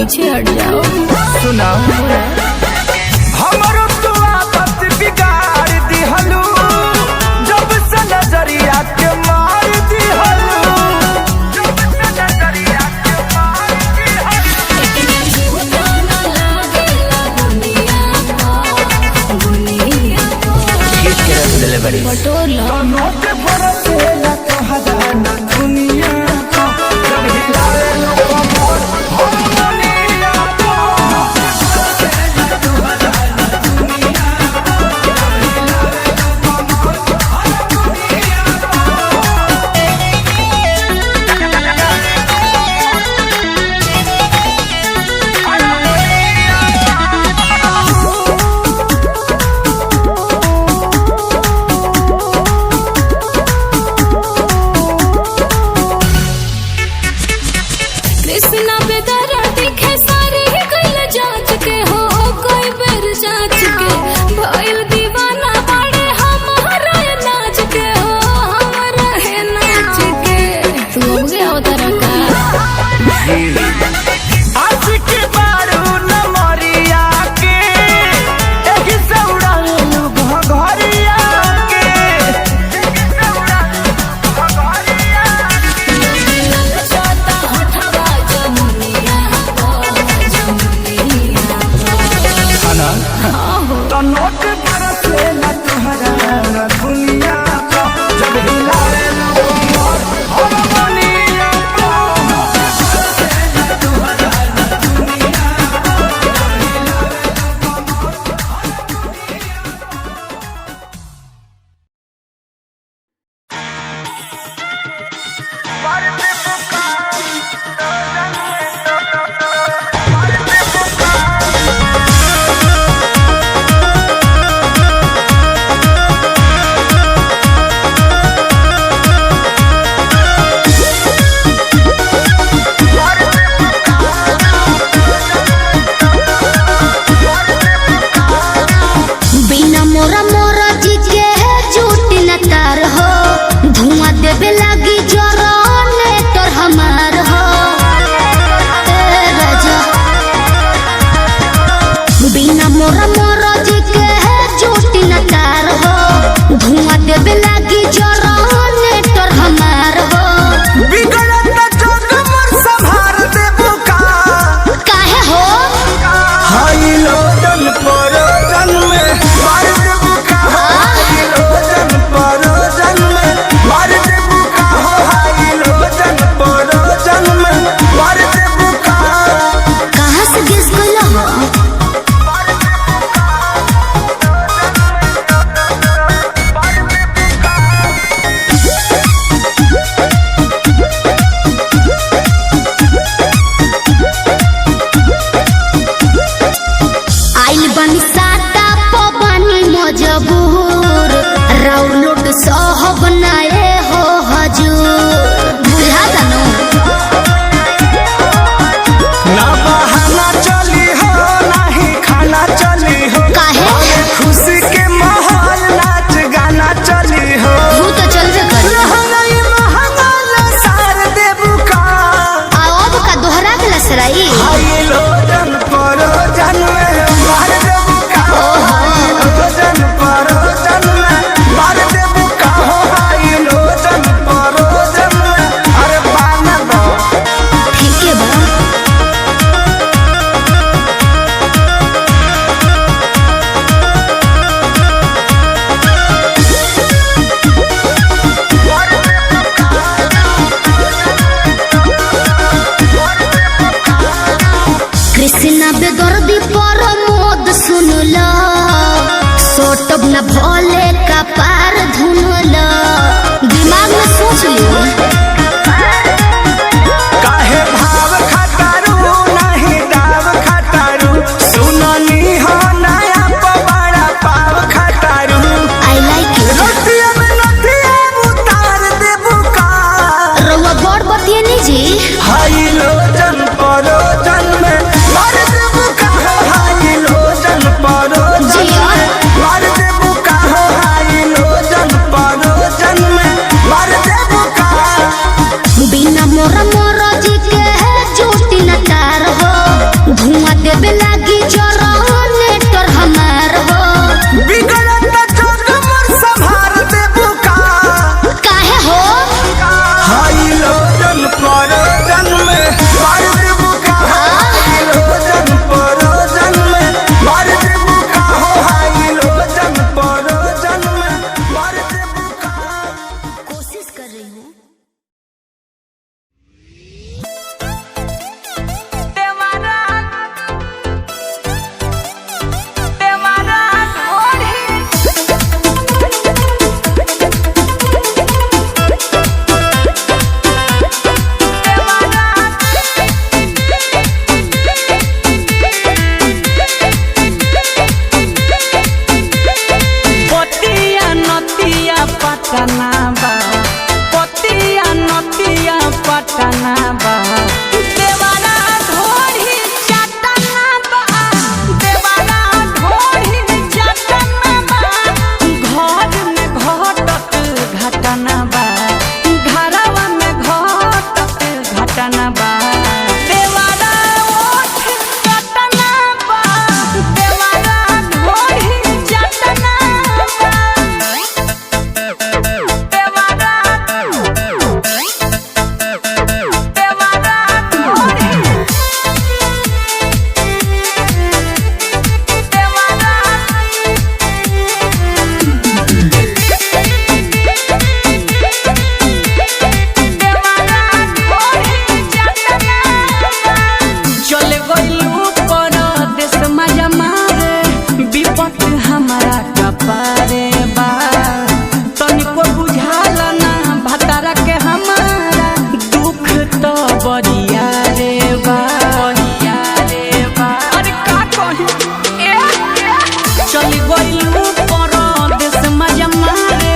पीछे हट जाओ। सुना हमरो तो आदत बिगाड़ दिहलू, जब से नजरिया के मार दिहलू, जब से नजरिया के मार दिहलू। बटोला नोट बरसेला तोहरा ना दुनिया को, जब हिलावे लोग मोर हम दुनिया को। बरसेला तोहरा ना दुनिया को, जब हिलावे लोग मोर हम दुनिया को। कृष्णा बेदरा दिखे सारे कल जांच के हो, कोई बेर जांच के भइल दीवाना बाड़े हमारा नाच के हो, हमारा है नाच के। तू हो गया हो तरह का आशिक बारू न मरिया के, एही से उड़ालू घघरिया के, एही से उड़ालू घघरिया के। ललचाता होठवा जमुनिया को, जमुनिया को। तो नोट बरसेला तोहरा ना दुनिया को, जब हिलावे लोग मोर हम दुनिया को। बरसेला तोहरा ना दुनिया को, जब हिलावे लोग मोर हम दुनिया को। मरते पुकार तो जन्मे मरते पुकार। बिना मोरा मोरा जी के झूठ न तार हो, धुआं देवे लगी जरने पटना बा पतिया नतिया पटना बा देवारा ढोरी चटना बा देवारा ढोरी चटना बा घर में घटत घटना बा घरवा में घटत घटना बा देवारा ओठ चटना बा देवारा ढोरी चटना बा देवारा चले गइलू परदेस मजा मारे विपत हमारा कपारे बा तनिको बुझाल ना भतारा के हमारा दुख तो बरिया रे बा अरे का कही चले गइलू परदेस मजा मारे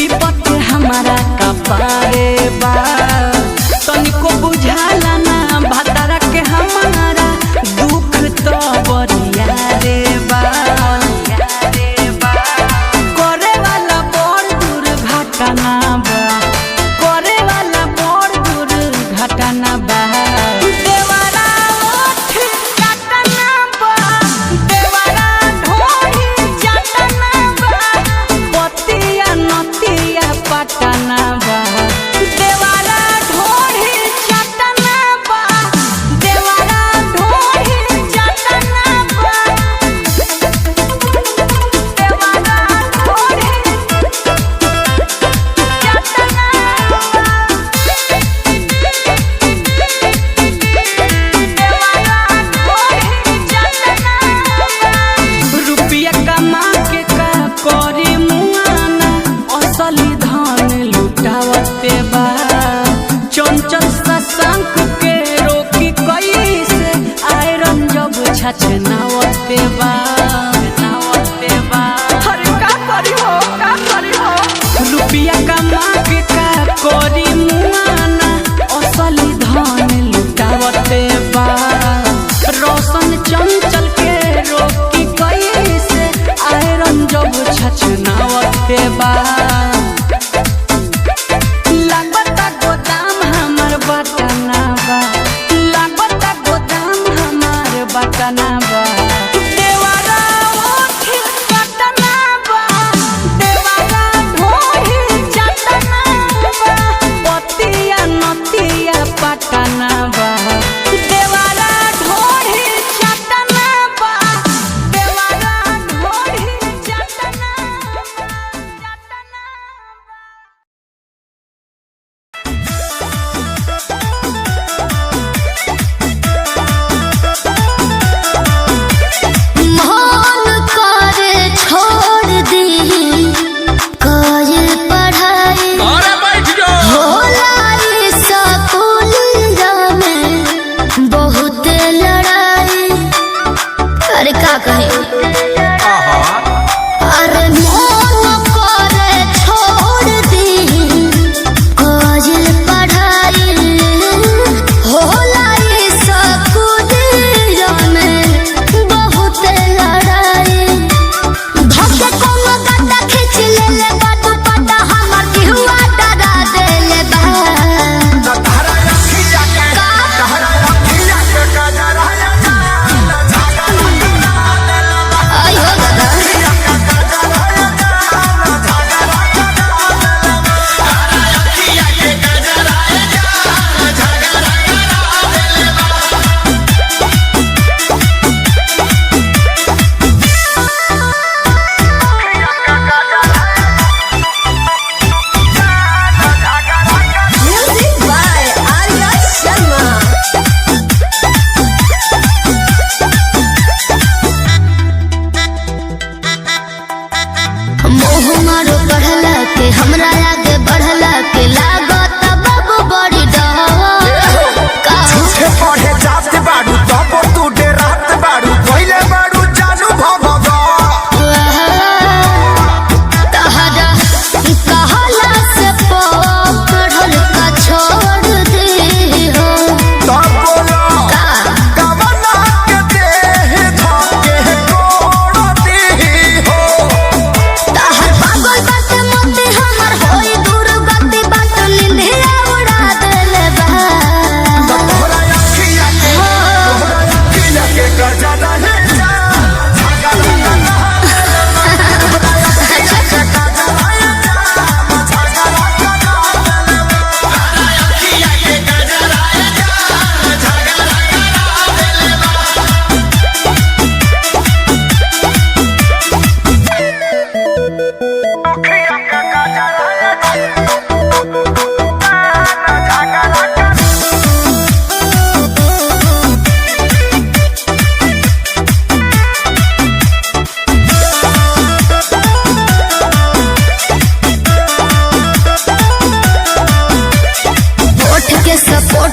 विपत हमारा कपारे बा तनिको बुझाल ना भतारा के हमारा दुख तो बरिया रे बा करे वाला बड़ दुर्घटना बा करे वाला बड़ दुर्घटना बा देवारा ओठ चटना बा देवारा ढोरी चटना बा पतिया नतिया पटना बा देवारा ढोरी चटना बा देवारा ढोरी चटना बा देवारा ढोरी चटना बा रुपया कमा के का करी मुआना असली धन लुटावते बा चंचल शशांक के रोकी कैसे आयरन जब छछनावते बा अरे का करी हो रुपया कमा के का करी मुआना असली धन लुटावते बा रोशन चंचल के रोकी कैसे आयरन जब छछनावते बा लागता गोदाम हमर बटना बा लागता गोदाम हमर बटना बा देवारा ओठ चटना बा देवारा ढोरी चटना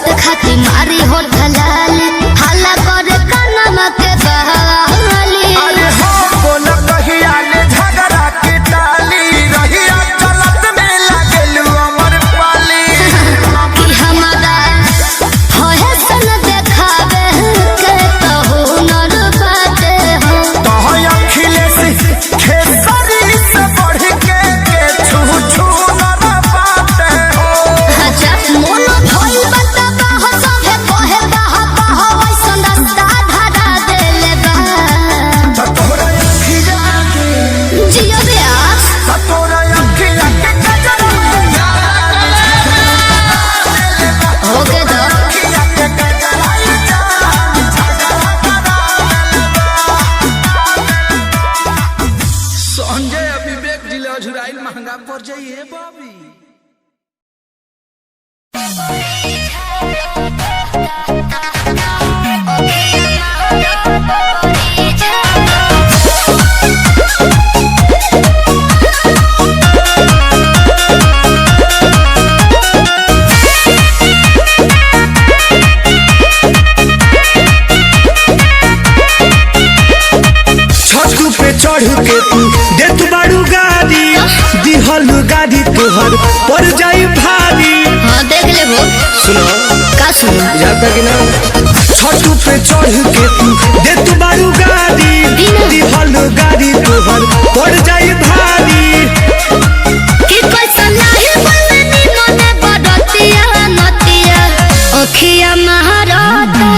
बात खाती मारी हो ढलाली हल्ला करे कानमा के बहाली अरे हो बोला कहिया ले झगड़ा के टाली रहिया चलत में लागलू अमर पाली कि हमारा होए सन देखावे के कहू नर बाटे हो तो अखिलेश खेसारी से बढ़ के छू छू न बाटे हो अच्छा मोनो भइल बता हो सभे कहे बाहा बाहा वैसन रास्ता धरा देले बा तोरा अखिया के जियो ब्यास तोरा अखिया के गजरा होके दो अखिया के गजरा संजय विवेक जिले अझुराइल महंगा पड़ जाइए बाबी छतू पे चढ़ के तू देत बाड़ू गाड़ी दिहल गाड़ी तोहर पड़ जाई भारी हां देख ले वो सुनो का सुनो जाता कि ना छतू पे चढ़ के तू देत बाड़ू गाड़ी दिहल गाड़ी तोहर पड़ जाई भारी कि पैसा नाही बननी मने बडतिया नतिया ओखिया महारता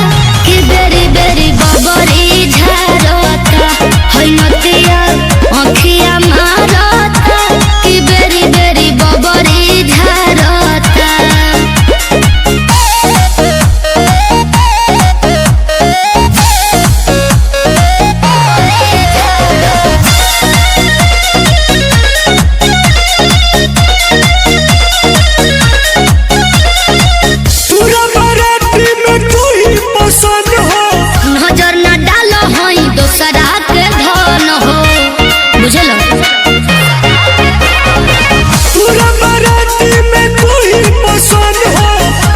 कि बेरी बेरी बबरी झारता हई नतिया ओखिया महारता कि बेरी बेरी बबरी झारता पूरा बाराती में तू ही पसंद हो नजर न डालो हई दोसरा के धन हो बुझलो पूरा बाराती में तू ही पसंद हो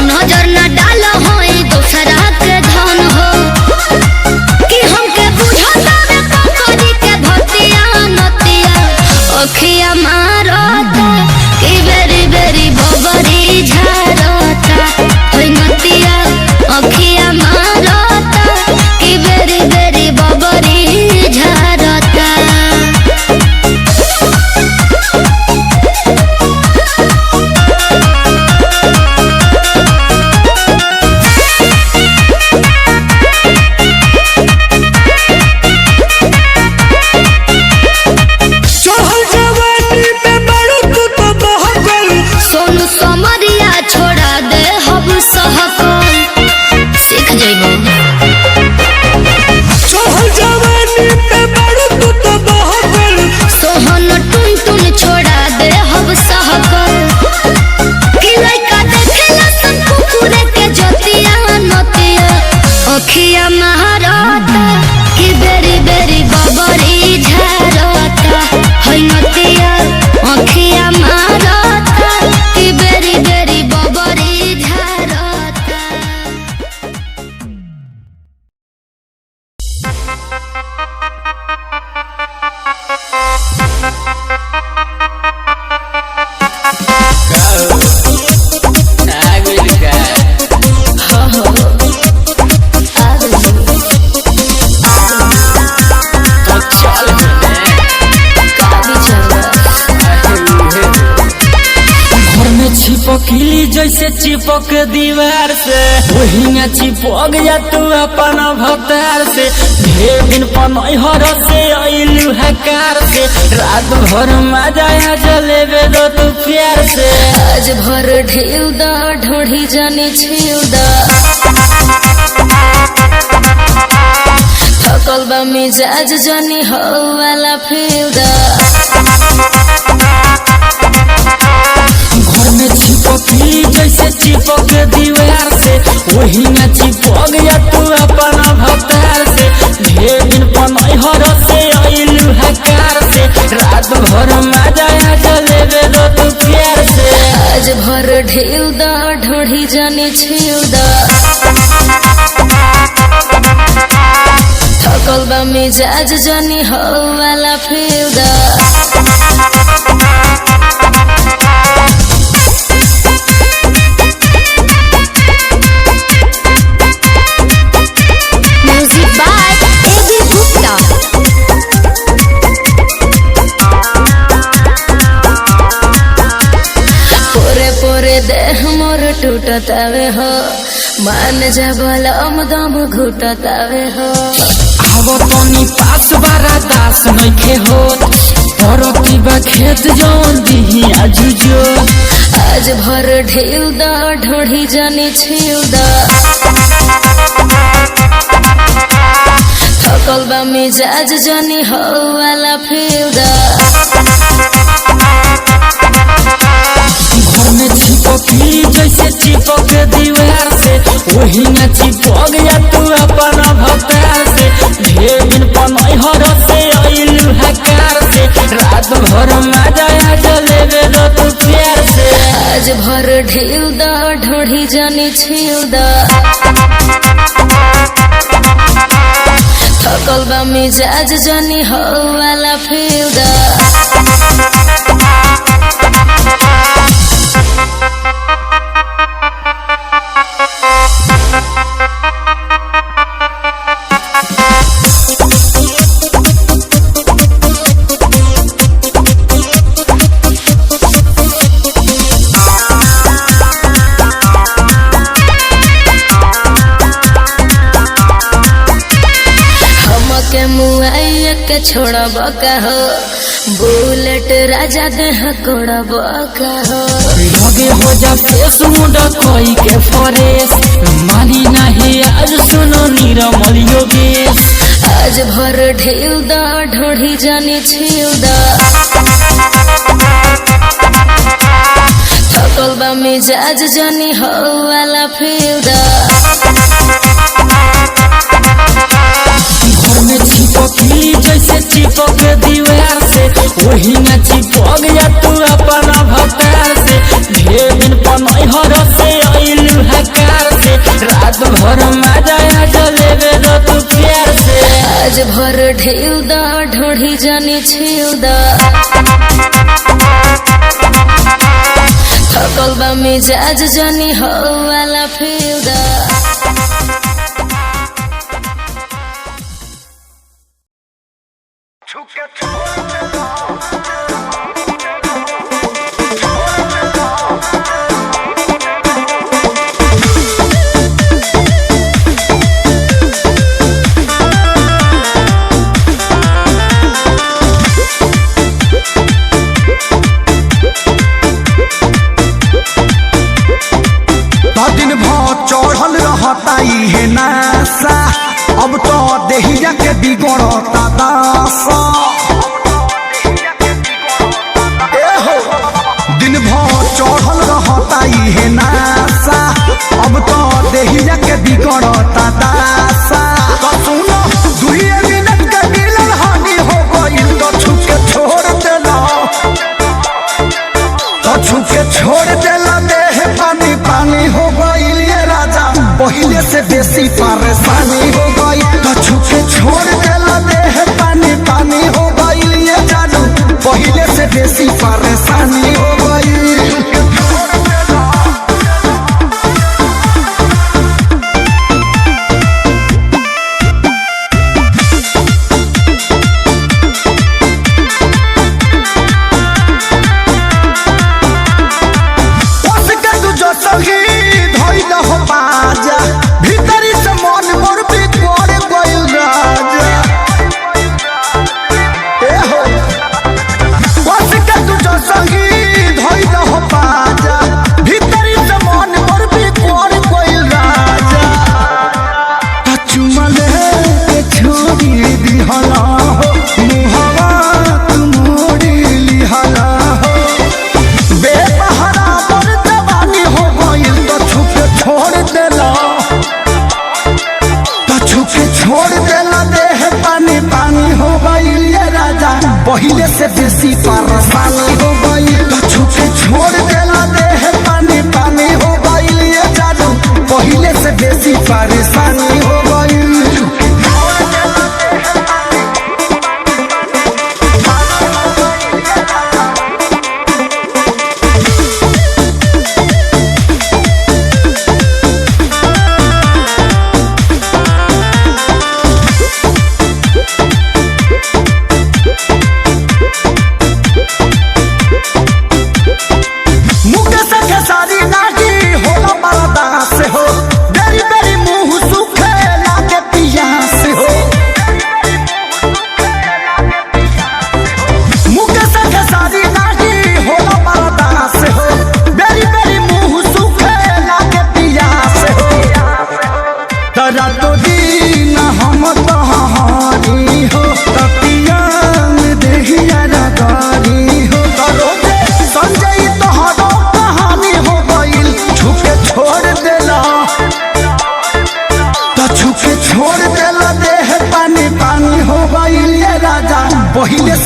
नजर न डालो हई दोसरा के धन हो कि हमके बुझता रे ककरी के भतिया नतिया अखिया मारता कि बेरी बेरी बबरी झारता हई नतिया अखिया मारता कि बेरी बेरी बबरी झारता चढ़ल जवानी में बड़ू तू तो बहकल सोनू समरिया छोड़ा दे हब सहकल सीख जइबो चढ़ल जवानी में बड़ू तू तो बहकल सोहन टुन टुन छोड़ा दे हब सहकल कि लइका देखेला सन कुकुरे के जतिया नतिया अखिया महारता कि बेरी बेरी बबरी झारता हई नतिया अखिया महारता कि बेरी बेरी बबरी झारता घर में छिपकली जैसे चिपक दीवार से वही में चिपक जा तू अपन भतार से ढेर दिन पनहर से अइलू हकार से रात भर मजा जलेबे दो तू प्यार से आज भर ढेउ दा ढोढ़ी जाने छिउ दा थकल बा मिजाज जानी हो वाला फिउ दा घर में छिपकली जैसे चिपक दीवार से वही में चिपक जा तू अपन भतार से ढेर दिन पनहर से अइलू हकार से रात भर मजा जलेबे दो तू प्यार से आज भर ढेउ दा ढोढ़ी जाने जानी छिउदा थकल बा मिजाज जानी हो वाला फिउदा म्यूजिक बाय एबी गुप्ता। पोरे पोरे देह मोर टूटतावे हो मान जा बलम दम घुटतावे हो आवो तनी पास बारा दास नइखे होत परती बा खेत जौन दिही आजुजो आज भर ढेउ दा ढोढ़ी जानी छिउदा थकल बा मिजाज जानी हो वाला फिउदा घर में चिपकली जैसे चिपक दीवार से वही न चिपक जा तू अपन भतार से ढेर दिन पनई हर से अइलू हकार से रात भर मजा आ जलेबे रो तू प्यार से आज भर ढेउ दा ढोढ़ी जानी छिउदा थकल बा मिजाज जानी हो वाला फिउदा हमके मुआइया के छोड़ब का हो बुलेट राजा देह कोड़ब का हो लगे हो जा फेस मुंडा कोई के फरेस मानी नहीं आज सुनो निरमल योगेश आज भर ढेउ दा ढोढ़ी जानी छिउदा थकल बा मिजाज जानी हो वाला फिउदा घर में चिपकली जैसे चिपक दीवार से वही न चिपक जा तू अपन भतार से ढेर दिन पनई हर से अइलू हकार से रात भर मजा आ जलेबे रो तू प्यार से आज भर ढेउ दा ढोढ़ी जानी छिउदा थकल बा मिजाज जानी हो वाला फिउदा दिन भर चढ़ल रहता है नासा अब तो देहिया के बिगड़ता दासा दिन भर चढ़ल रहता है नासा अब तो देहिया के बिगड़ता दासा तो सुनो दुइये मिनट के मिलन हानि हो गई तो छुके छोड़ देला तो छुके छोड़ देला देह पानी पानी हो गई राजा पहले से बेसी परेशानी हो गई तो छुके छोड़ देला देह पानी पानी हो गई जानू पहले से बेसी परेशानी हो गई पहले से बेसी परेशानी हो गई तो छुपे छोड़ देला देह पानी पानी हो गई ये जादू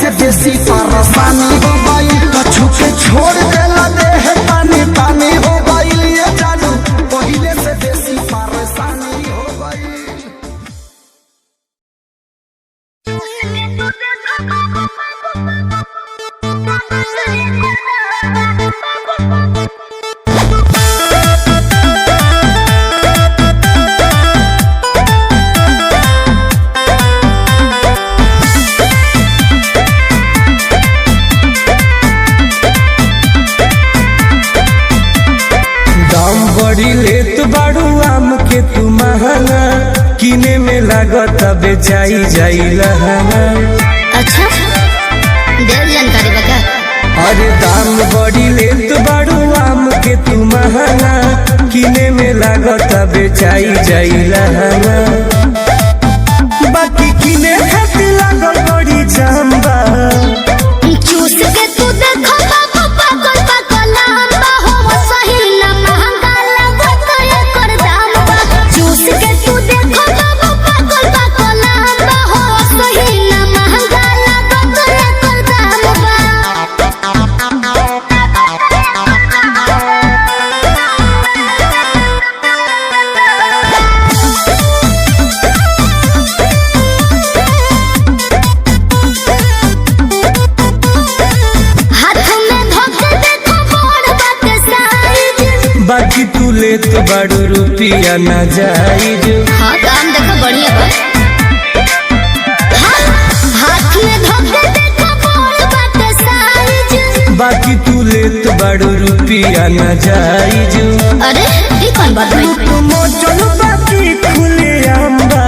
से बेसी परेशानी हो गई, कछु के छोड़ देला देह पानी पानी हो गई, ये जानू पहले से बेसी परेशानी हो गई। बड़ी लेत बाड़ू आम के तू महंगा, किने में लागत बेचाई जाई लहंगा। अच्छा देर जानकारी बता। अरे दाम बड़ी लेत बाड़ू आम के तू महंगा, किने में लागत बेचाई जाई लहंगा। बाकी किने खातिर लागल बड़ी जाम बा, चूस के तू देखो बाबू पागल पागल लंबा हो सही ना महंगा लागत एकर दाम बा। चूस के तू देखो बाबू पागल पागल लंबा हो सही ना महंगा लागत एकर दाम बा। बाकी तू लेत बाड़ू रुपिया ना जायज। हाँ काम देखो बढ़िया बा। हाँ, हाथ में धोके देखो बड़ बाटे साइज। बाकी तू लेत बाड़ू रुपिया ना जायज। अरे ये कौन बात भाई? मोचन बाकी खुले आंबा,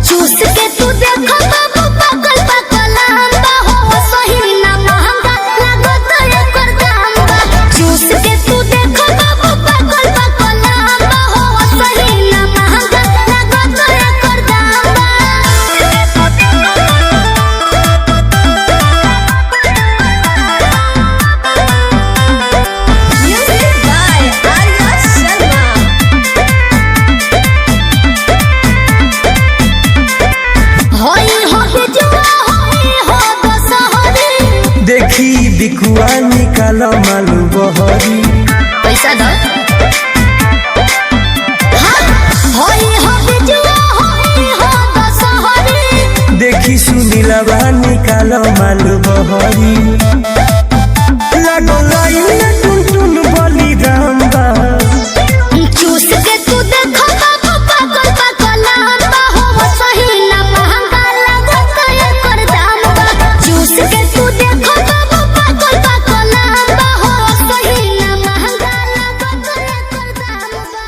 चूस के तू देखो बाबू पागल पागल लंबा हो सही ना महंगा लागत एकर दाम बा। चूस के तू देखो बाबू पागल पागल लंबा हो सही ना महंगा लागत एकर दाम बा। Music by Arya Sharma। होई हो जुआ होई हो दशहरी, देखी बिकुआ निकाल मालू बहरी। पैसा दो। हाँ, होई हो जुआ होई हो दशहरी, देखी सुनीलवा निकाल मालू बहरी। लागो लाइन टुन टुन बली रामबा, चूस के तू देखो बाबू पागल पागल लंबा हो सही ना महंगा लागत एकर दाम बा। चूस के तू देखो बाबू पागल पागल लंबा हो सही ना महंगा लागत एकर दाम बा।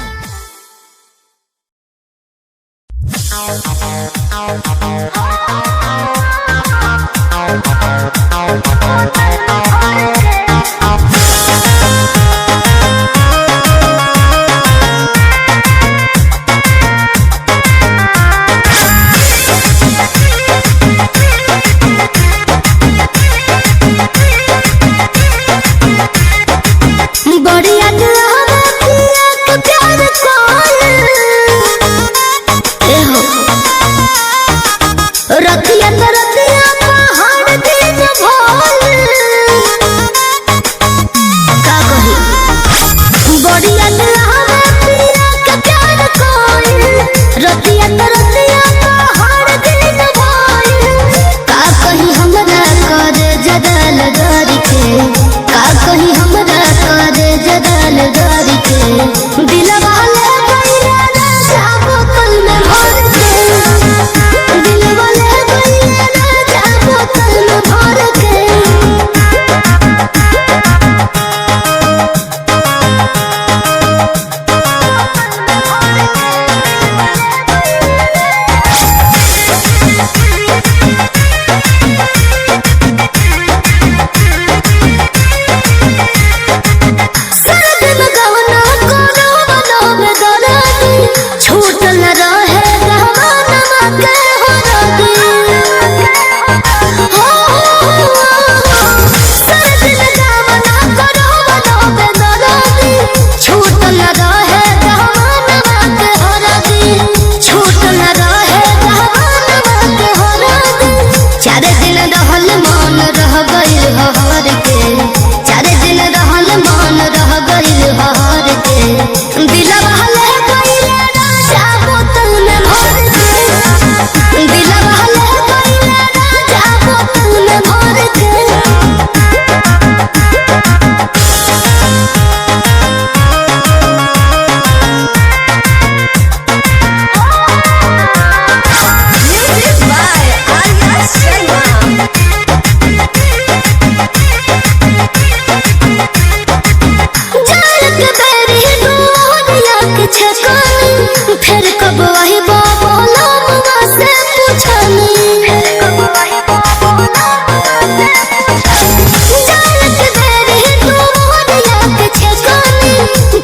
बढ़िया दुआवा पिया के प्यार कोल ए हो रतिया तो रतिया पहाड़ दिन भोल का कही। बढ़िया दुआवा पिया के प्यार कोल रतिया तो रतिया पहाड़ दिन भोल का कही हमरा करे जदल गरी के, का कही हमरा करे जदल गरी के। दिलवा ले गइला राजा बोतल में भर के, दिलवा ले गइला राजा बोतल में भर के। फिर कब वही बोला मुआ से पूछनी जालक देरी तू मोरिया के छकानी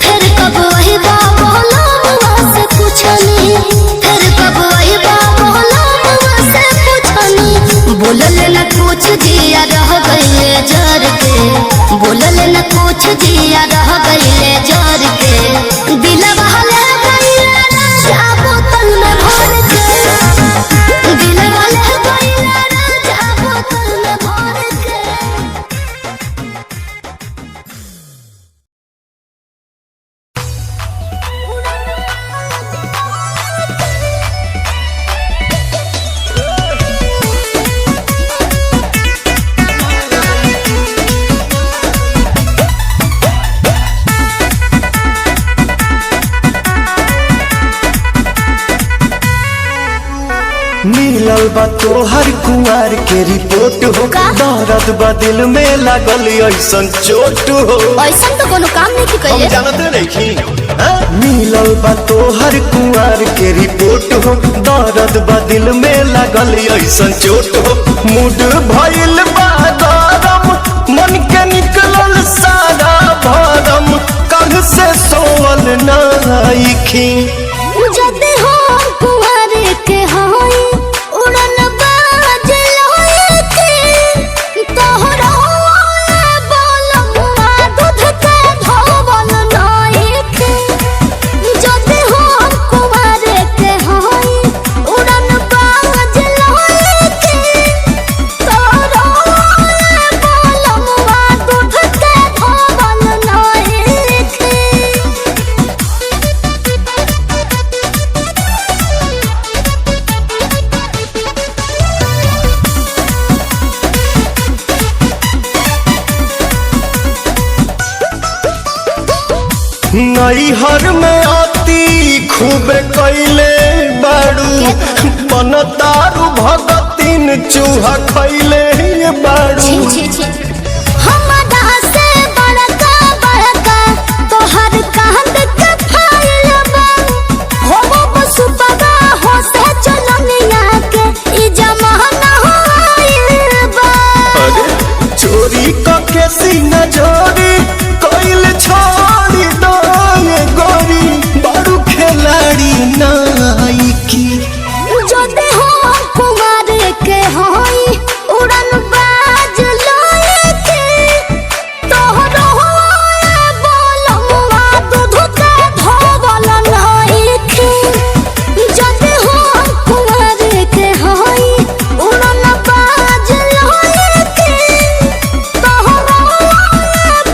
फिर कब वही बोला मुआ से पूछनी फिर कब वही बोला मुआ से पूछनी बोलल न कुछ जिया रह गइले जर के बोलल न कुछ जिया रह गइले जर के दिलवा ले गइले राजा बोतल में भर के दिलवा ले गइले राजा बोतल में भर के मिलल बा तोहर कुंवर के रिपोर्ट हो दर्द बा दिल में लागल ऐसन चोट हो ऐसा तो कोनो काम नहीं की कइले जानते नहीं मिलल बा तोहर कुंवर के रिपोर्ट हो दर्द बा दिल में लागल ऐसन चोट हो मूड भइल बा गरम मन के निकलल सारा भरम कल से सोवल नाइखी जदे हो कुंवर के होई उड़न बाज लोए के तोहरा बोलमुआ दूध के धोवल नाई के जदे हो कुंवर के होई उड़न बाज लोए के तोहरा बोलमुआ दूध के धोवल नाई के नैहर में आती खूब कैले बाड़ू मन तारू भगतीन चूहा खैले बाड़ू छी छी छी हमरा से बड़का बड़का तोहर कांद के फाइल बा हो बसु बाबा हो से चलनिया के ई जमाना होइल बा अरे चोरी के सीना जोड़ी कैल छोड़ी दो ये गोरी बाड़ू खिलाड़ी नाइकी जदे हो कुमार के होई उड़न बाज लोए के तोहरो बोलमुआ दूध के धोवल नाई के जदे हो कुमार के होई उड़न बाज लोए के तोहरो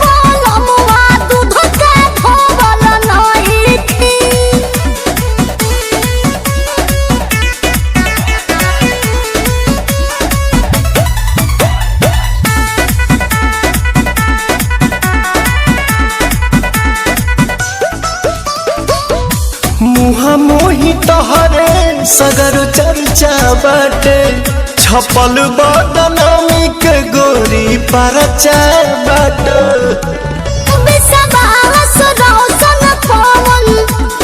बोलमुआ दूध के धोवल नाई के मुहा मोही तोहरे सगर चर्चा बाटे छपल बदनामी के गोरी परचा बाटे विश्वास रौशन पवन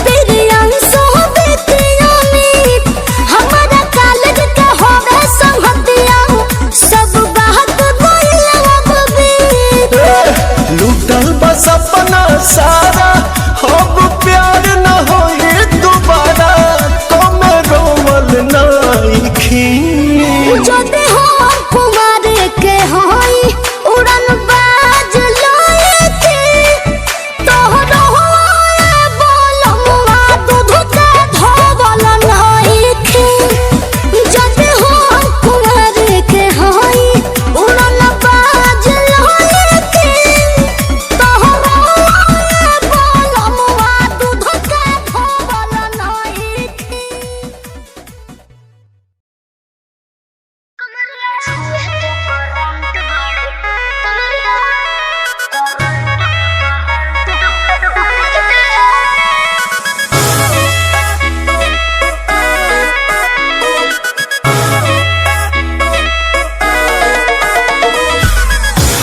प्रियंशु विद्यामित हमारा कॉलेज के होवे संगतिया सब बात बोलवा बीत लूटल बस अपना सारा अब प्यार न होए दोबारा तो मैं रोवल नाइखी जदे हो कुमार के होई उड़न बाज लोए के तोहरो बोलमुआ दूध के धोवल नाई के जदे हो कुमार के होई उड़न बाज लोए के तोहरो बोलमुआ दूध के धोवल नाई के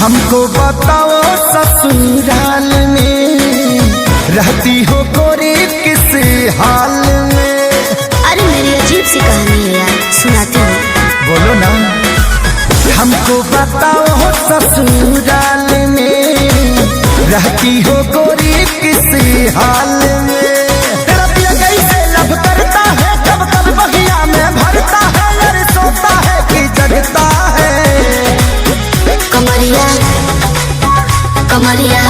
हमको बताओ ससुराल में रहती हो गोरी किस हाल ससुराल में रहती हो गोरी किसी हाल में। तेरा पिया कैसे लब करता है, कब कब बगिया में भरता है, अरे सोता है कि जगता है। कमरिया कमरिया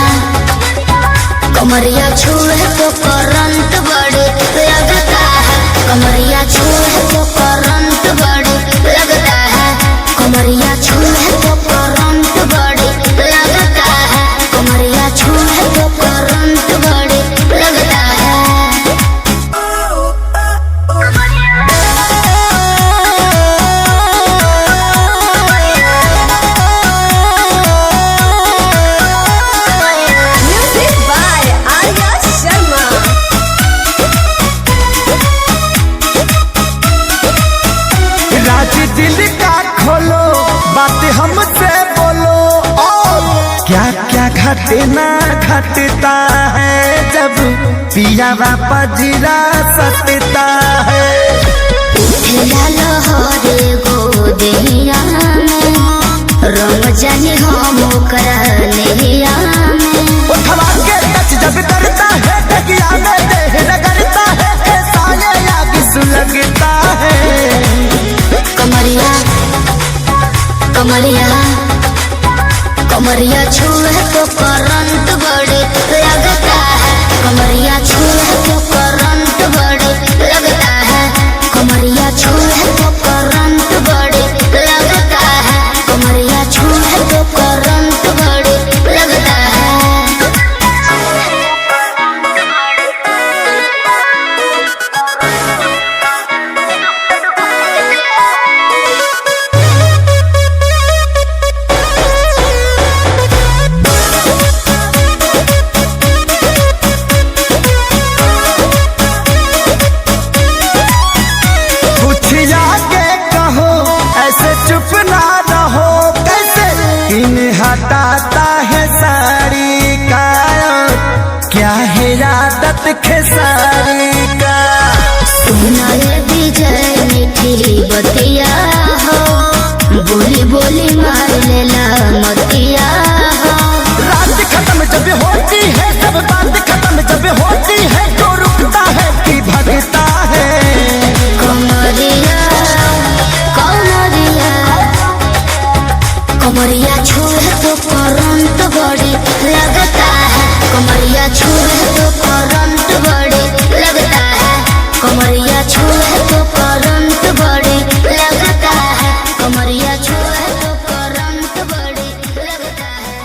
कमरिया छुए तो करंट बड़े लगता है। कमरिया छुए तो करंट बड़े लगता है। कमरिया छुए तो करंट बड़े लगता है। कमरिया छुए तो करंट बड़े लगता है। Music by Arya Sharma. राज दिल का खोलो, बात हमसे बोलो, और क्या क्या घटना घटता है जब पिया पजरा सटता है। लहरे गोदिया में रंग जाने हम करनिया में। उठवा के टच जब करता है, तकिया में देह रगड़ता है, ऐसा ये याद सुलगता है। कमरिया कमरिया कमरिया छुए तो करंट बड़े लगता है। कमरिया छुए तो करंट बड़े लगता है। कमरिया छुए तो करंट बड़े लगता है। कमरिया छुए तो करंट बड़े लगता है। कुछ आगे कहो, ऐसे चुप ना रहो, कैसे इन्हें हटाता है साड़ी का, क्या है आदत खेसारी का। सुना ये विजय मीठी बतिया हो, बोली बोली मार लेला मतिया हो। रात खत्म जब होती है, सब बात खत्म जब होती है, तो रुकता है कि भगता है। कमरिया कमरिया कमरिया छुए तो करंट बड़ी लगता है। कमरिया छुए तो करंट बड़ी लगता है। कमरिया छुए तो करंट बड़ी लगता है। कमरिया छुए तो करंट बड़ी लगता है।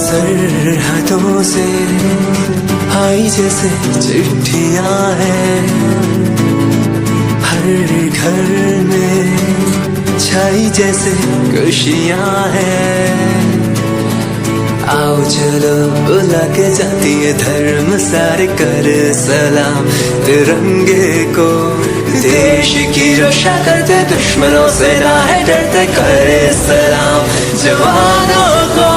सरहदों से आई जैसे चिट्ठियां हैं, हर घर में छाई जैसे खुशियां हैं। आओ चलो बुला के जाती है धर्म सारे कर सलाम तिरंगे को। देश की रक्षा करते दुश्मनों से ना है डरते, करे सलाम जवानों को।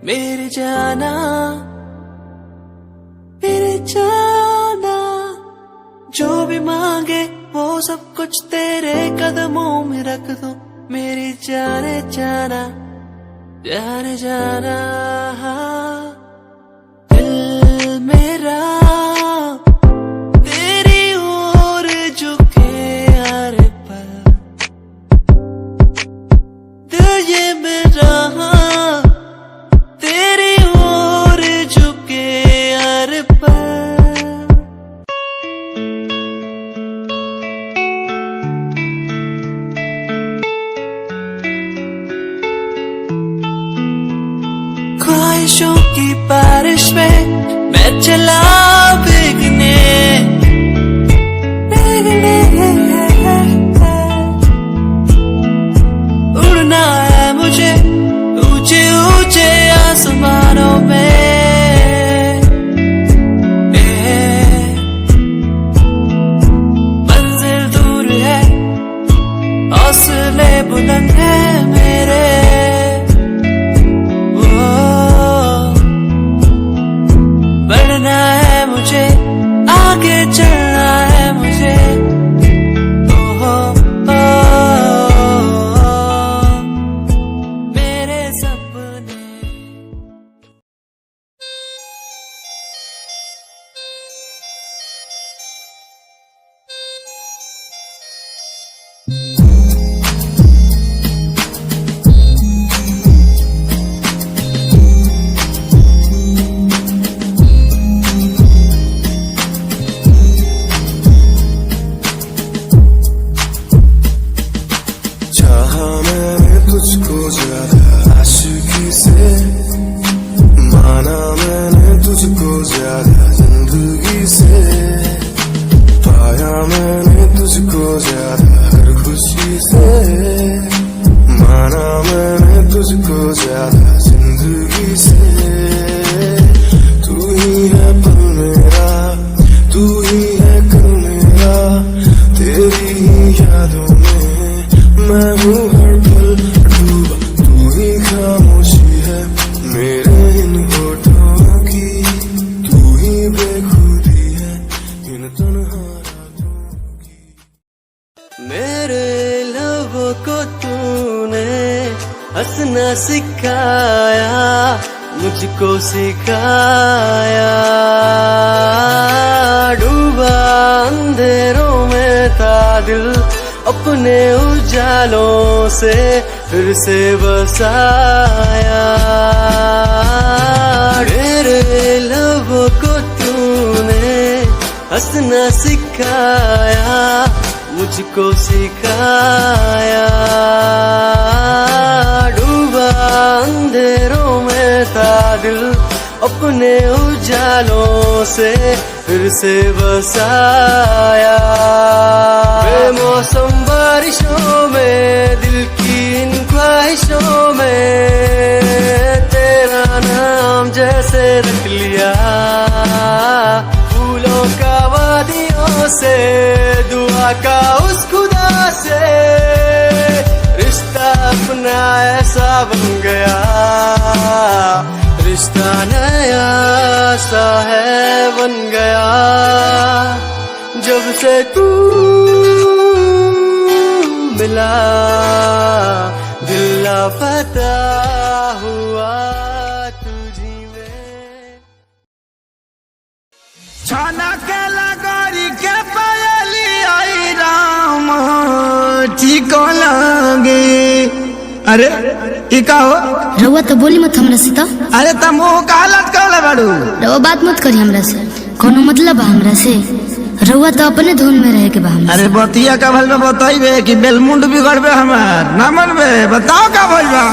मेरे जाना मेरे जाना, जो भी मांगे वो सब कुछ तेरे कदमों में रख दूं। मेरी जाने जाना जाने जाना, दिल मेरा तेरी ओर झुके हर पल, दिल ये मेरा तेरी ओर झुके हर पल। ख्वाहिशों की बारिश में मैं चला भीगने, उड़ना है मुझे ऊंचे ऊंचे आसमानों में। मंजिल दूर है, हौसले बुलंद है मेरे। बढ़ना है मुझे, आगे चलना है मुझे। मेरे सपने चाहा मैंने तुझको ज्यादा आशिकी से, माना मैंने तुझको ज्यादा जिंदगी से, पाया मैंने तुझको ज्यादा हर खुशी से, माना मैंने तुझको ज्यादा जिंदगी से। तू ही है पल मेरा, तू ही है कल मेरा, तेरी ही यादों में मैं हूँ हर पल डूबा। तू ही खामोशी है मेरे इन होठों की, तू ही बेखुदी है इन तन्हा रातों की। मेरे लबों को तूने हंसना सिखाया, मुझको सिखाया। डूबा अंधेरों में था दिल, अपने उजालों से फिर से बसाया। मेरे लबों को तूने हंसना सिखाया, मुझको सिखाया। डूबा अंधेरों में था दिल, अपने उजालों से फिर से बसाया। बेमौसम बारिशों में, दिल की इन ख्वाहिशों में, तेरा नाम जैसे रख लिया। फूलों का वादियों से, दुआ का उस खुदा से, रिश्ता अपना ऐसा बन गया। रिश्ता नया सा है बन गया, जब से तू मिला दिल लापता हुआ तुझी में। छाना के लगारी के पायली आई राम ठीक लगे। अरे ई का हो? रउआ तो बोली मत हमरा से। तो अरे तुम का लटकल बाड़ू? रउआ बात मत करी हमरा से, कोनो मतलब बा हमरा से? रउआ तो अपने धुन में रहे के बा हमरा से। अरे बतिया का भल में बताइबे कि बेलमुंड बिगड़बे हमार ना मनबे? बताओ का भइल बा।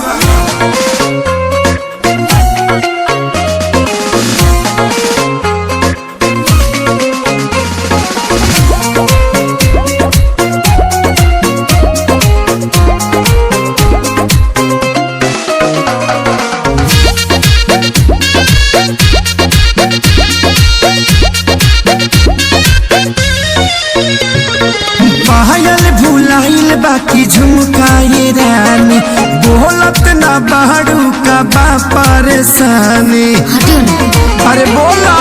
बाकी झुमकाए रानी बोलत ना बाड़ू परेशानी। हटियो ना, अरे बोला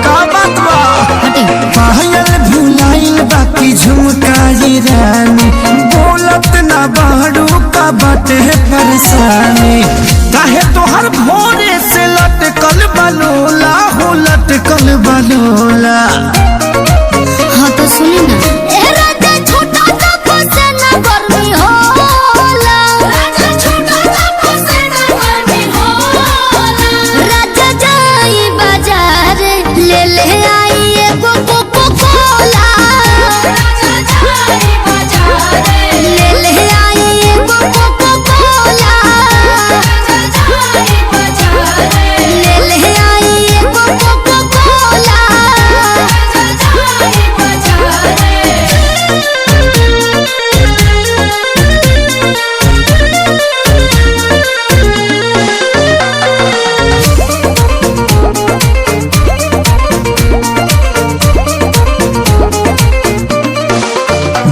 का बात बा? हटियो। पायल भुलाइल बाकी झुमकाई रानी, बोलत ना बाड़ू का बाटे परेशानी। काहे तोहर भोरे से लटकल बलोला हो, लटकल बलोला। हाँ तो सुनी ना, ए राजा छोटा सा फसेना गर्मी होला, राजा छोटा सा फसेना गर्मी होला। राजा जाई बाजार ले ले आई एगो कोको कोला, राजा जाई बाजार ले ले आई एगो कोको कोला, राजा जाई बाजार ले ले आई एगो कोको कोला, राजा जाई बाजार।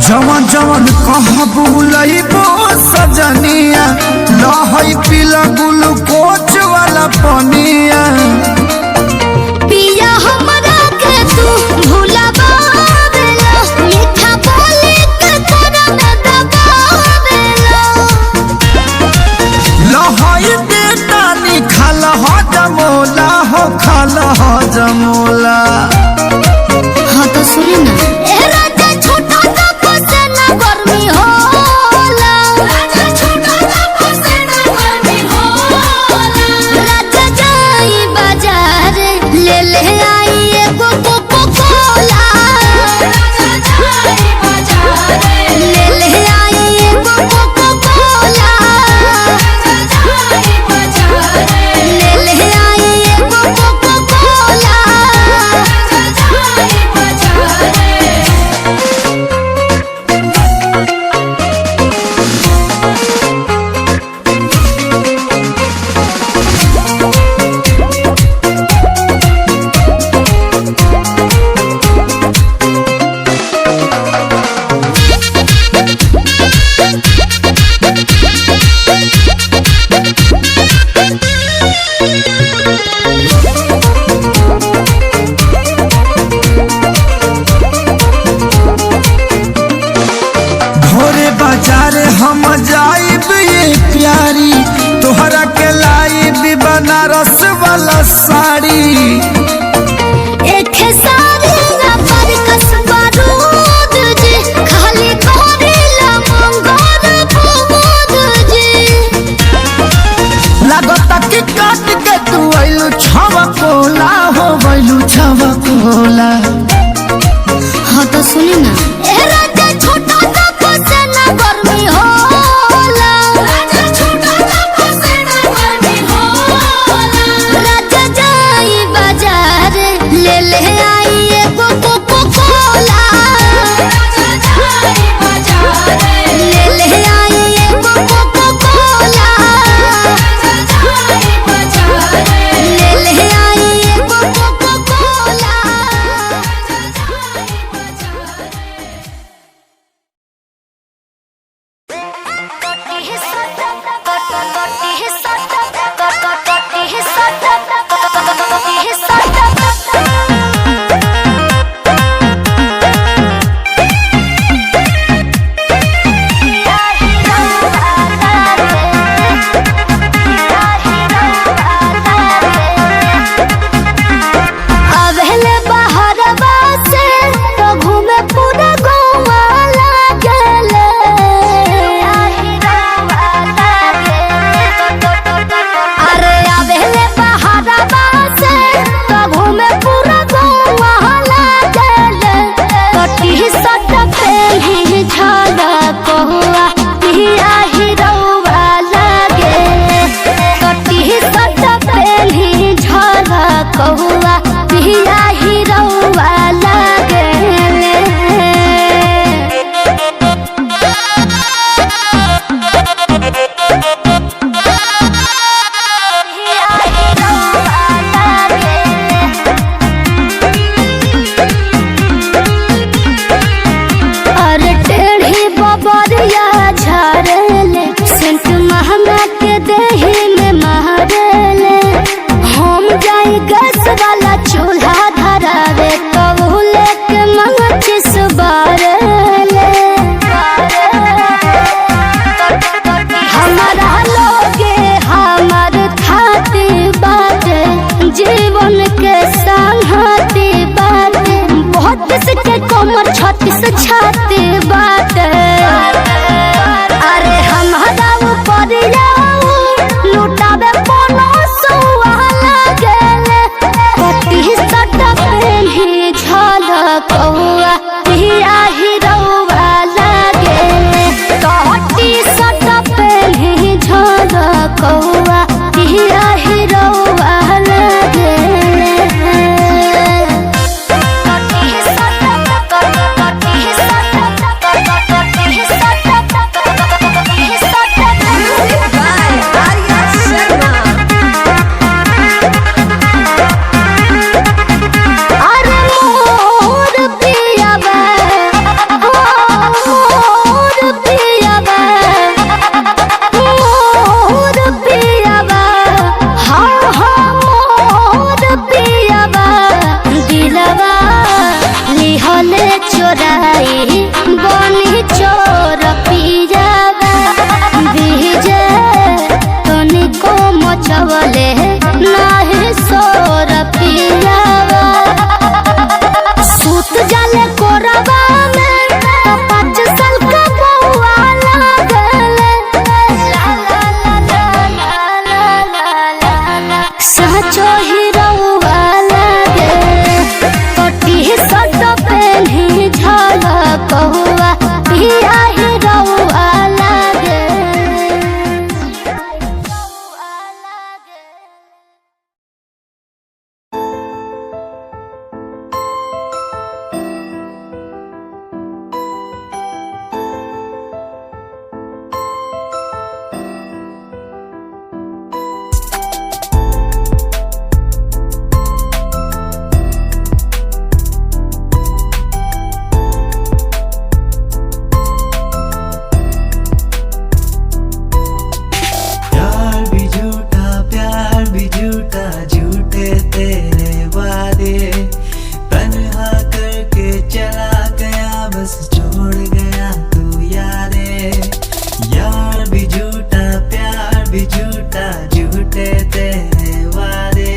जवन जवन कहबू लइबो सजनिया, लहई पीला ग्लूकोच वाला पनिया। पिया हमरा के तू भुलावेला, मीठा बोली के तोरा में दबावेला। लहई बेटानी खाल हो जमोला हो, खाल हो जमोला। हाँ तो सुनी ना, ए राजा छोटा सा फसेना गर्मी होला, राजा छोटा सा फसेना गर्मी होला। राजा जाई बाजार ले ले आई एगो कोको कोला, राजा जाई बाजार ले ले आई एगो कोको कोला, राजा जाई बाजार ले ले आई एगो कोको कोला, राजा जाई बाजार। भोरे बाजार हम जाइब ये प्यारी, तोहरा के लाइब बनारस वाला साड़ी। एक सारी ना पर कसबा दूध जी, खाली करेला मंगोर फूद जी। लागता कि काट के तू आइलू छवा कोला हो, बैलू छवा कोला। हाँ तो सुनी ना, ए राजा छोटा सा फसेना गर्मी होला, राजा छोटा सा फसेना गर्मी होला। राजा जाई बाजार ले ले आई एगो कोको कोला, राजा जाई बाजार ले ले आई एगो कोको कोला, राजा जाई बाजार ले ले आई एगो कोको कोला, राजा जाई बाजार। छाते बात अरे हमारा ऊपर लुटावे पनो सुहाना गेले कटी सट पेन्ही झलकौआ पिया हिरौआ लागेले कटी सट पेन्ही झलकौआ पिया हिरौआ लागेले चोराई बनी चोर पियावा बीजे तनिको मचवले नाही सोर पियावा सूत जाले कोरबा में तो 5 साल का बउआ लागले ला ला ला ला ला ला सचो हिरौआ लागे कटी सट पेन्ही झलकौआ पिया हिरौआ लागे प्यार भी झूठा झूठे तेरे वादे तन्हा करके चला गया बस छोड़ गया तू यार भी झूठा प्यार भी झूठा झूठे तेरे वादे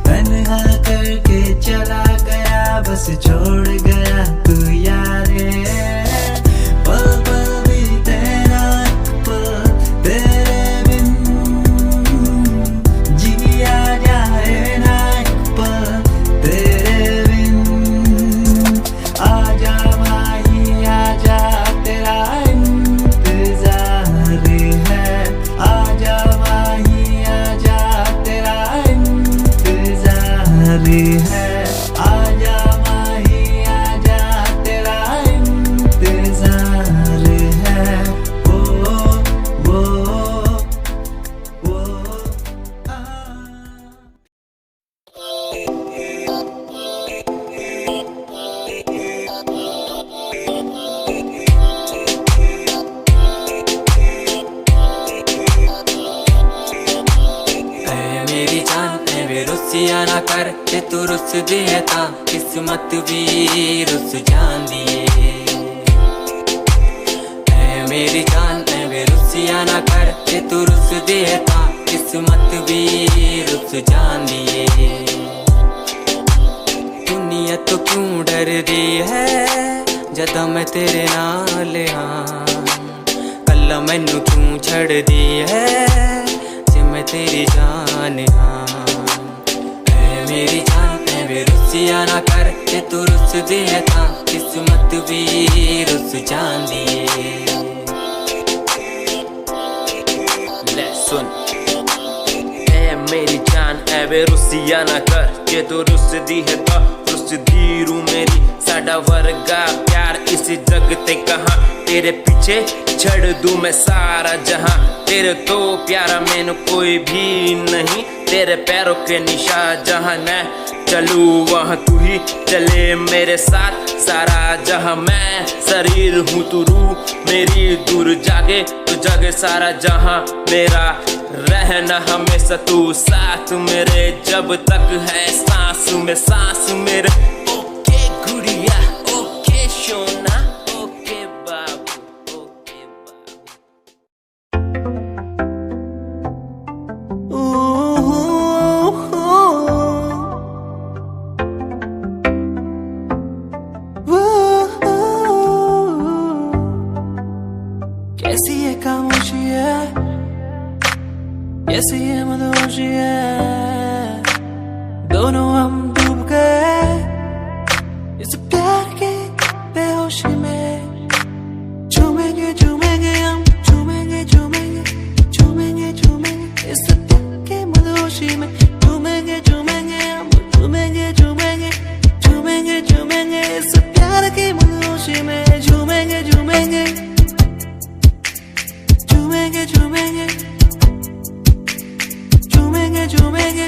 तन्हा करके चला गया बस छोड़ गया तू यारे पल पल भी तेरा पल तेरे बिन जिया जाए ना पल तेरे बिन आजा भाई आजा तेरा इंतजार है आजा भाई आजा तेरा इंतजार है आजा भाई आजा तेरा इंतजार है वो मेरी जान वे रुसिया ना कर ते तू रुस दिए ता किस्मत भी रुस जान दिए मेरी जान वे रुसिया ना कर ते तू रुस दिए ता किस्मत भी रुस जान दिए दुनिया तो क्यों डर दी है जदा मैं तेरे नाल हाँ कल मैनू क्यों छड़ दी है मैं तेरी जान हाँ मेरी जान वे रुसिया ना कर ते तू रुस दिए था किस्मत भी रुस जान दिए ले सुन मेरी जान वे रुसिया ना कर के तू रुस दी है तो रुस दी रू मेरी साडा वर्गा प्यार इस जग ते कहाँ तेरे पीछे छड़ दूं मैं सारा जहां तेरे तो प्यारा मैंने कोई भी नहीं तेरे पैरों के निशान जहां मैं चलूं वहां तू ही चले मेरे साथ सारा जहां मैं शरीर हूँ तू रूह मेरी दूर जागे तू जगे सारा जहां मेरा रहना हमेशा तू साथ मेरे जब तक है सांस में सांस मेरे ओके गुड़िया ओके सोना ओके बाबू ओके बाबू कैसी है मदहोशी है, दोनों हम डूब गए इस प्यार के बेहोशी में। झूमेंगे झूमेंगे हम, झूमेंगे झूमेंगे झूमेंगे झूमेंगे इस प्यार के मदहोशी में। झूमेंगे झूमेंगे हम, झूमेंगे झूमेंगे झूमेंगे झूमेंगे इस प्यार के मदहोशी में। झूमेंगे झूमेंगे झूमेंगे झूमेंगे झूमेंगे झूमेंगे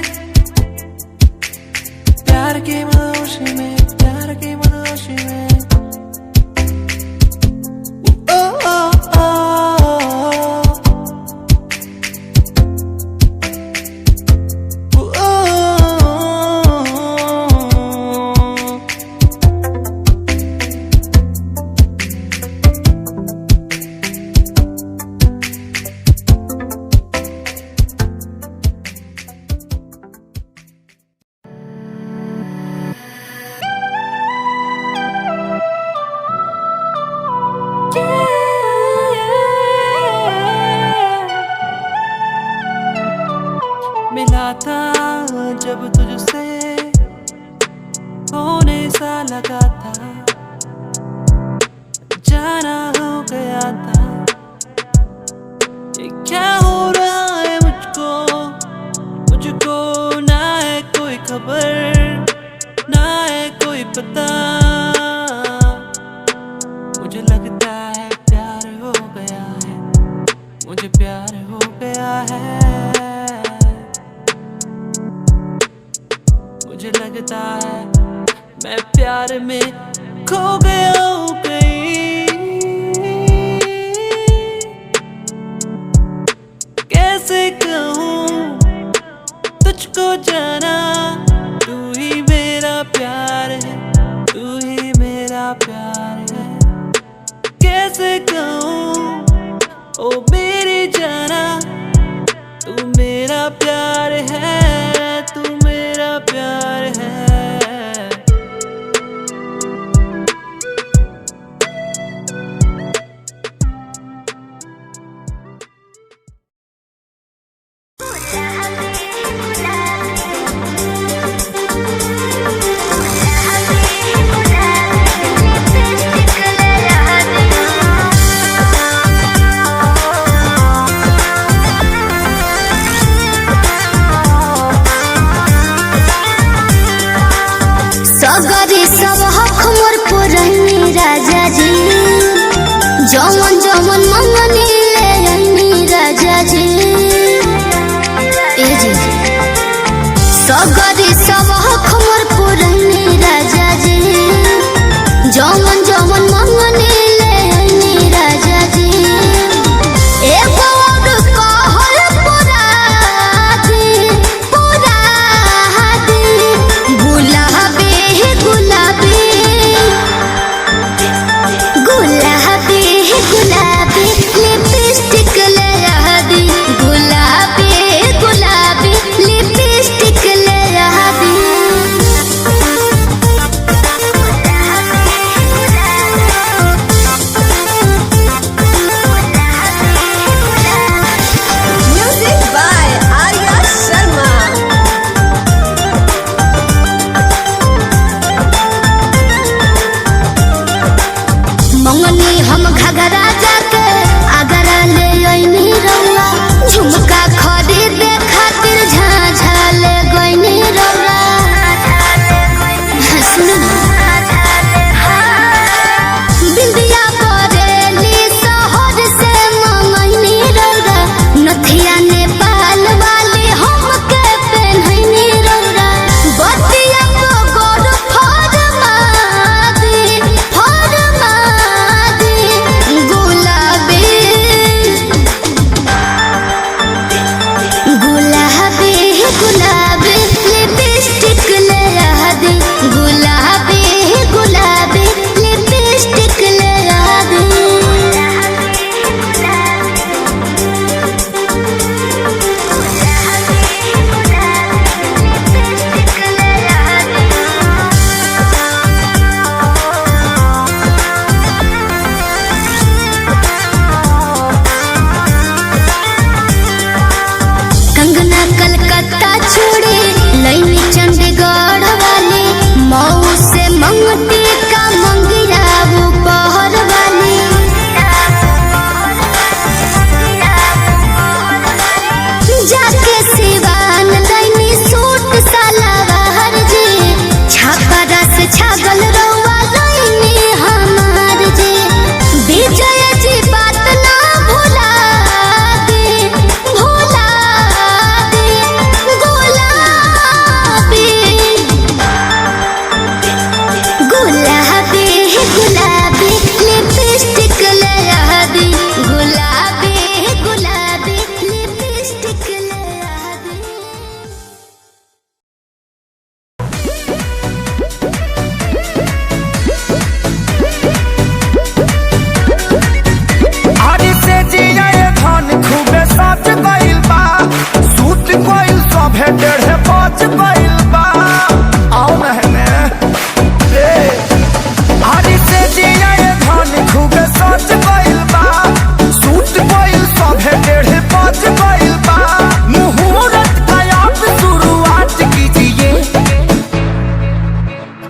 प्यार की मदहोशी में, प्यार की मदहोशी में। ओ ओ ओ मिला था जब तुझसे होने सा लगा था, जाना हो गया था। ये क्या हो रहा है मुझको, मुझको ना है कोई खबर, ना है कोई पता। मुझे लगता है प्यार हो गया है, मुझे प्यार हो गया है। मुझे लगता है मैं प्यार में खो गया हूँ कहीं। कैसे कहूँ तुझको जाना, तू ही मेरा प्यार है, तू ही मेरा प्यार है। कैसे कहूँ ओ मेरी जाना, तू मेरा प्यार है, तू मेरा प्यार है। सगरी सब हक मोर पुरनी राजा जी, जमन जमन मंगनी ले आईनी राजा जी। ए जी सगरी सब हक मोर पुरनी राजा जी, जमन जमन मंगनी ले आईनी राजा जी। एगो और कहल पुरादी पुरादी, गुलाबी गुलाबी गुलाबी गुलाबी लिपस्टिक ले आ दी, गुलाबी गुलाबी लिपस्टिक ले आ दी। सभे डेढ़े पाँच गइल बा आओ नहने रे हरी से जिया ये धन खूबे सोच गइल बा सूट गइल सभे डेढ़े पाँच गइल बा मुहूर्त का आप शुरुआत कीजिए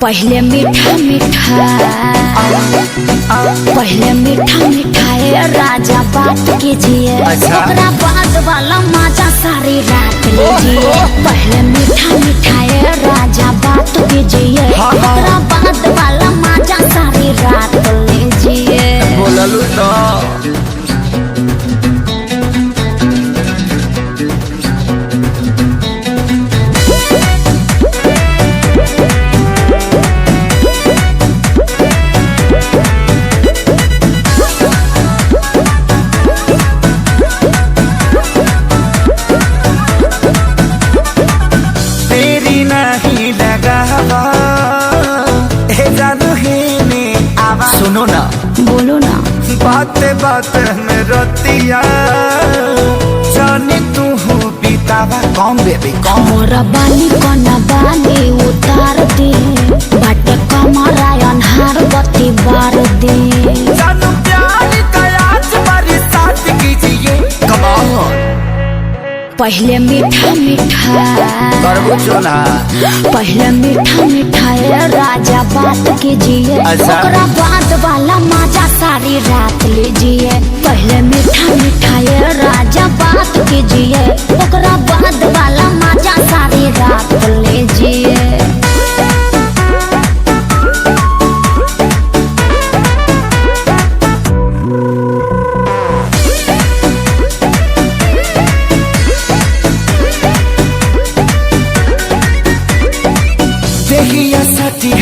पहले मीठा मीठा पहले मीठा मिठाई राजा बात कीजिए ओकरा बाद वाला मजा सारी रात लीजिए पहले मीठा मिठाई राजा बात कीजिए ओकरा बाद वाला मजा सारी रात लीजिए बोललू तो सुनो ना बोलो ना बाते बाते में रतिया जानी तू हो बीतावा कौन बेबी कौन मोरा बाली कोना बाली उतार दे बाट कमरा अनहार बत्ती बार दे जानू प्यार का आज बरसात कीजिए कमाल पहले मीठा मीठा पहले मीठा मिठाई राजा बात कीजिए ओकरा बाद वाला मजा सारी रात लीजिए पहले मीठा मिठाई राजा बात कीजिए ओकरा बाद वाला मजा सारी रात लीजिए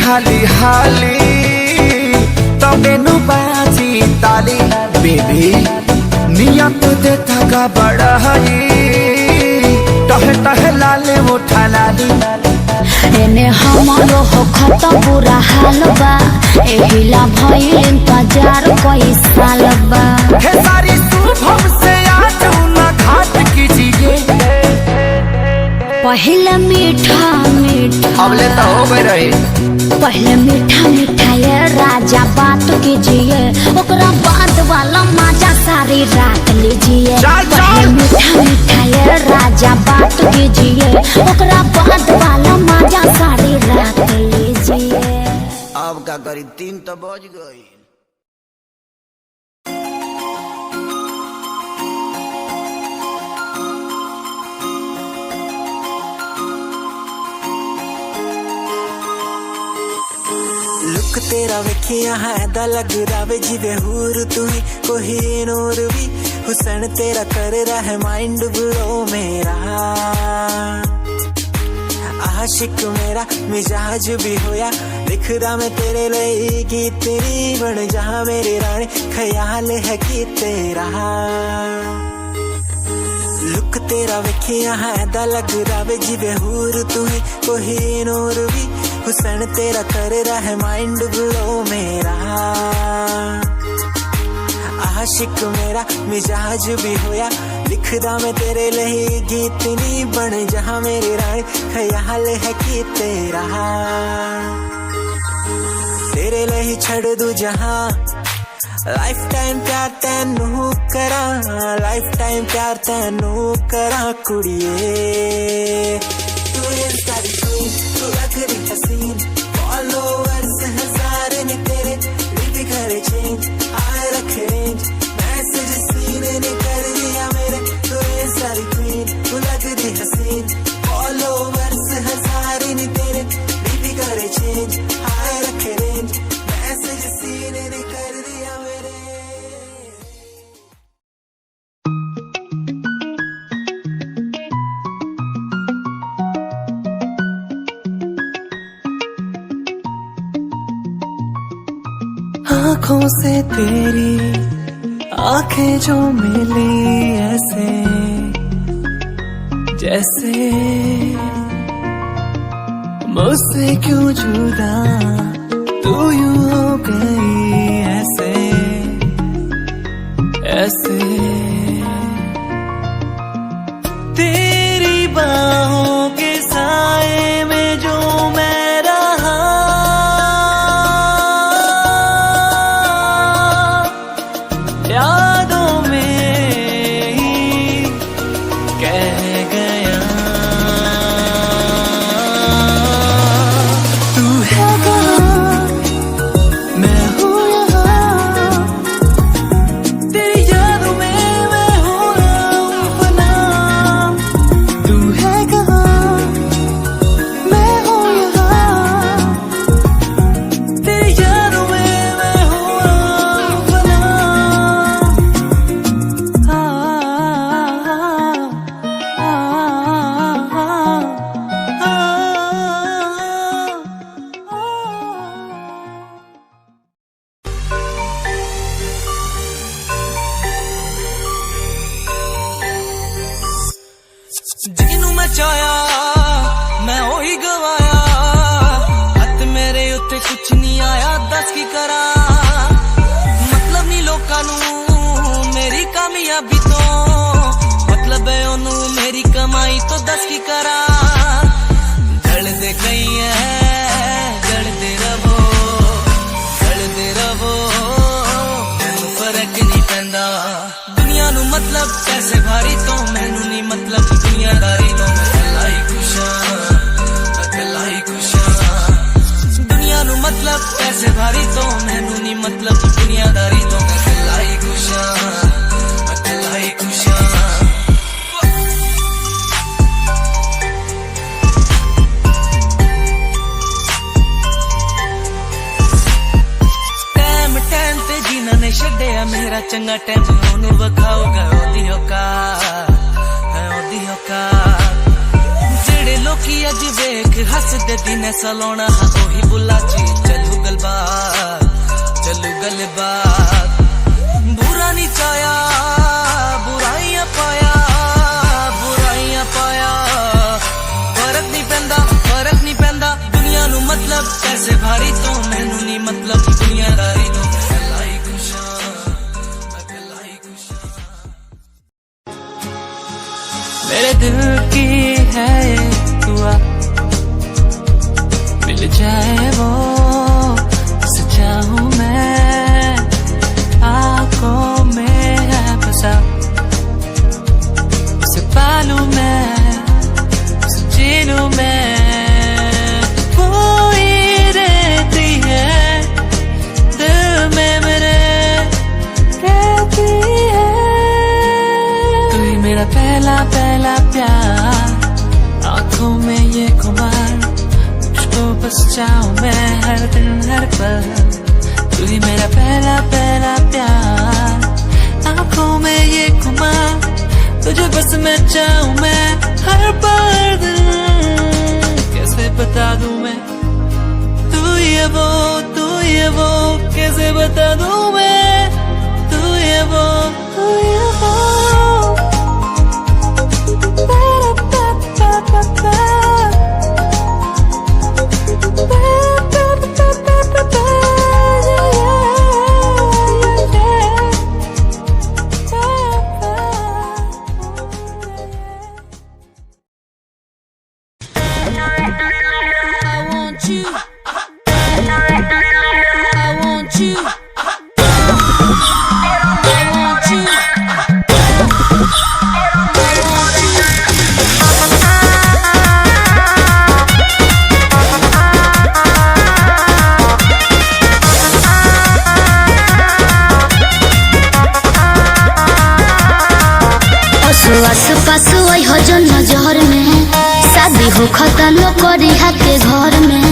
हाली हाली तबे नु बाजी ताली बेबी नियत देता का बड़ा हई टहे टहे लाले उठा लाली एने हमारो हो खत बुरा हाल बा एहिला भइल इंतजार कई साल बा हे सारी शुभम से आज ना घाट कीजिए पहले मीठा मीठा अबले तो हो गए रहे पहले मीठा मिठाई राजा बात कीजिए ओकरा बाद वाला मजा सारी रात लीजिए पहले मीठा मिठाई राजा बात कीजिए ओकरा बाद वाला मजा सारी रात लीजिए अब का करी 3 तो बज गई लुक तेरा वेखिया है दा लग रावे जिवे हूर तू ही कोई नूर भी हुसन तेरा कर रहा है माइंड ब्लो मेरा आशिक मेरा मिजाज भी होया दिख रहा मैं तेरे लिए गीत तेरी बन जहाँ मेरी रानी ख्याल है कि तेरा लुक तेरा वेखिया है दा लग रावे जिवे हूर तू ही कोई नूर भी हुसन तेरा कर रहा है माइंड ब्लो मेरा आशिक मेरा मिजाज भी होया लिखदा मैं तेरे लिए गीत नी बन जहाँ मेरी रानी ख्याल है कि तेरा तेरे लिए छड़ दूं जहाँ लाइफ टाइम प्यार तैनू करा लाइफ टाइम प्यार तैनू करा कुड़िए तू इंस्टा दी क्वीन तू लग रही हसीन फॉलोअर्स हजार ने तेरे लिख करे चेंज आए रखे रेंज मैसेज सीन ने कर दिया मेरे तू इंस्टा दी क्वीन तू लग रही हसीन फॉलोअर्स हजार ने तेरे लिख करे चेंज आए रखे रेंज मैसेज सीन ने कर दिया मेरे आँखों से तेरी आंखें जो मिली ऐसे जैसे मुझसे क्यों जुदा तू यूं हो गई ऐसे ऐसे तेरी बाहों दस की करा जलदे कई है जलदे रवो मैनू फर्क नहीं पैंदा दुनिया नू मतलब पैसे भारी तो मैनू नहीं मतलब दुनियादारी तो मैं अकेला ही खुश हां दुनिया नू मतलब पैसे भारी तो मैनू नहीं मतलब दुनियादारी तो मैं अकेला ही खुश हां छड़िया मेरा चंगा टाइम ओनू वखाओगा ओदी औकात जेड़े लोकी अज वेख हसदे दिन सलोना ओही बुला ची चलू गलबात बुरा नहीं चाया बुराइयां पाया फर्क नहीं पैंदा दुनिया नू मतलब पैसे भारी तो मैनू नहीं मतलब दुनियादारी तो मेरे दिल की है ये दुआ मिल जाए वो जिसे चाहूं मैं आंखों में है बसा उसे पालूं मैं उसे जीलूं मैं कोई रहती है दिल में मेरे कहती है तू ही मेरा पहला प्यार आंखों में ये खुमार तुझको बस चाहूं मैं हर दिन हर पल तू ही मेरा पहला प्यार आंखों में ये खुमार तुझे बस मैं चाहूं मैं हर पल कैसे बता दूं मैं तू ये वो कैसे बता दूं मैं तू ये वो आस वही हो जो नजर में शादी हो खता लो करी के घर में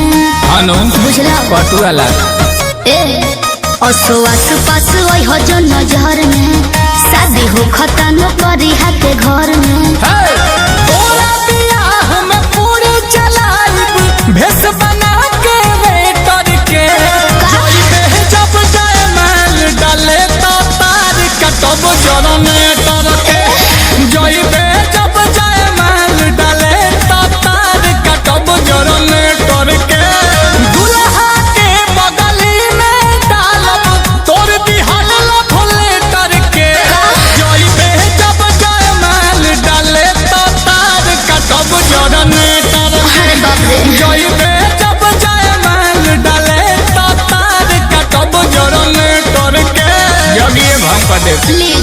बुझला पटुआला असो आस पास वही हो जो नजर में शादी हो खता लो करी के घर में भेस बना के वेटर के जब जाए माल डाले तो तार कटब जनरेटर के जइबे जब जाए माल डाले तो तार कटब जनरेटर के दुल्हा के बगली में डालब तोर दिहल लफलेटर के जइबे जब जाए माल डाले तो तार कटब जनरेटर जइबे जब जाए माल डाले तो तार कटब जनरेटर के जगिए भंग कर दे।